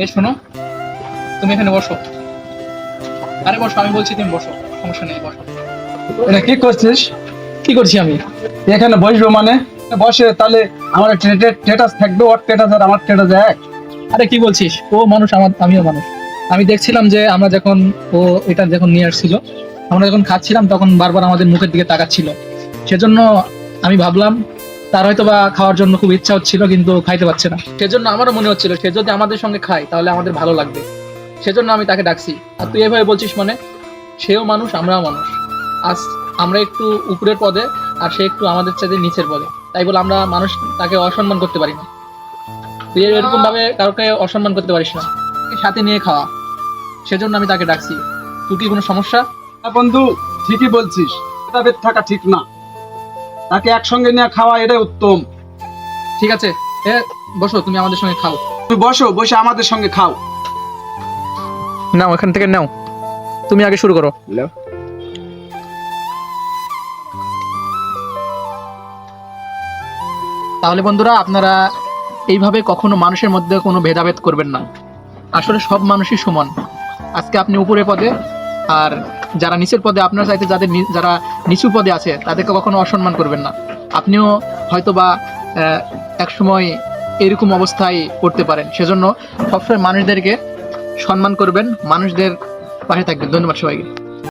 এই শোনো, তুমি এখানে বসো। আরে বসো, আমি বলছি তুমি বসো, সমস্যা নেই, বসো। এটা কি করছিস? কি করছি আমি? এখানে বসবো মানে? বসে তাহলে আমার স্ট্যাটাস থাকবে, ওর স্ট্যাটাস আর আমার স্ট্যাটাস এক? আরে কি বলছিস, ও মানুষ, আমিও মানুষ। আমি দেখছিলাম যে আমরা যখন ও এটা যখন নিয়ে আসছিল, আমরা যখন খাচ্ছিলাম তখন বারবার আমাদের মুখের দিকে তাকাচ্ছিল। সেজন্য আমি ভাবলাম তার হয়তো বা খাওয়ার জন্য খুব ইচ্ছা হচ্ছিল, কিন্তু খাইতে পারছে না। সেজন্য আমারও মনে হচ্ছিল সে যদি আমাদের সঙ্গে খায় তাহলে আমাদের ভালো লাগবে। সেজন্য আমি তাকে ডাকছি। আর তুই এভাবে বলছিস মানে? সেও মানুষ, আমরাও মানুষ। আজ আমরা একটু উপরের পদে, আর সে একটু আমাদের চাইতে নিচের পদে, তাই বলে আমরা মানুষ তাকে অসম্মান করতে পারি না। তুই এরকম ভাবে কাউকে অসম্মান করতে পারিস না। সাথে নিয়ে খাওয়া, সেজন্য আমি তাকে ডাকছি। তুই কি কোনো সমস্যা? হ্যাঁ বন্ধু, ঠিকই বলছিস, ভেদাভেদ থাকা ঠিক না। তাকে একসঙ্গে নিয়ে খাওয়া এটাই উত্তম। ঠিক আছে, এ বসো, তুমি আমাদের সঙ্গে খাও। তুমি বসো, বসে আমাদের সঙ্গে খাও। নাও, এখান থেকে নাও, তুমি আগে শুরু করো। তাহলে বন্ধুরা, আপনারা এইভাবে কখনো মানুষের মধ্যে কোনো ভেদাভেদ করবেন না। আসলে সব মানুষই সমান। আজকে আপনি উপরের পদে, আর যারা নিচের পদে, আপনার চাইতে যারা নিচু পদে আছে তাদেরকে কখনো অসম্মান করবেন না। আপনিও হয়তো বা এক সময় এরকম অবস্থায় পড়তে পারেন। সেজন্য সবসময় মানুষদেরকে সম্মান করবেন, মানুষদের পাশে থাকবেন। ধন্যবাদ সবাইকে।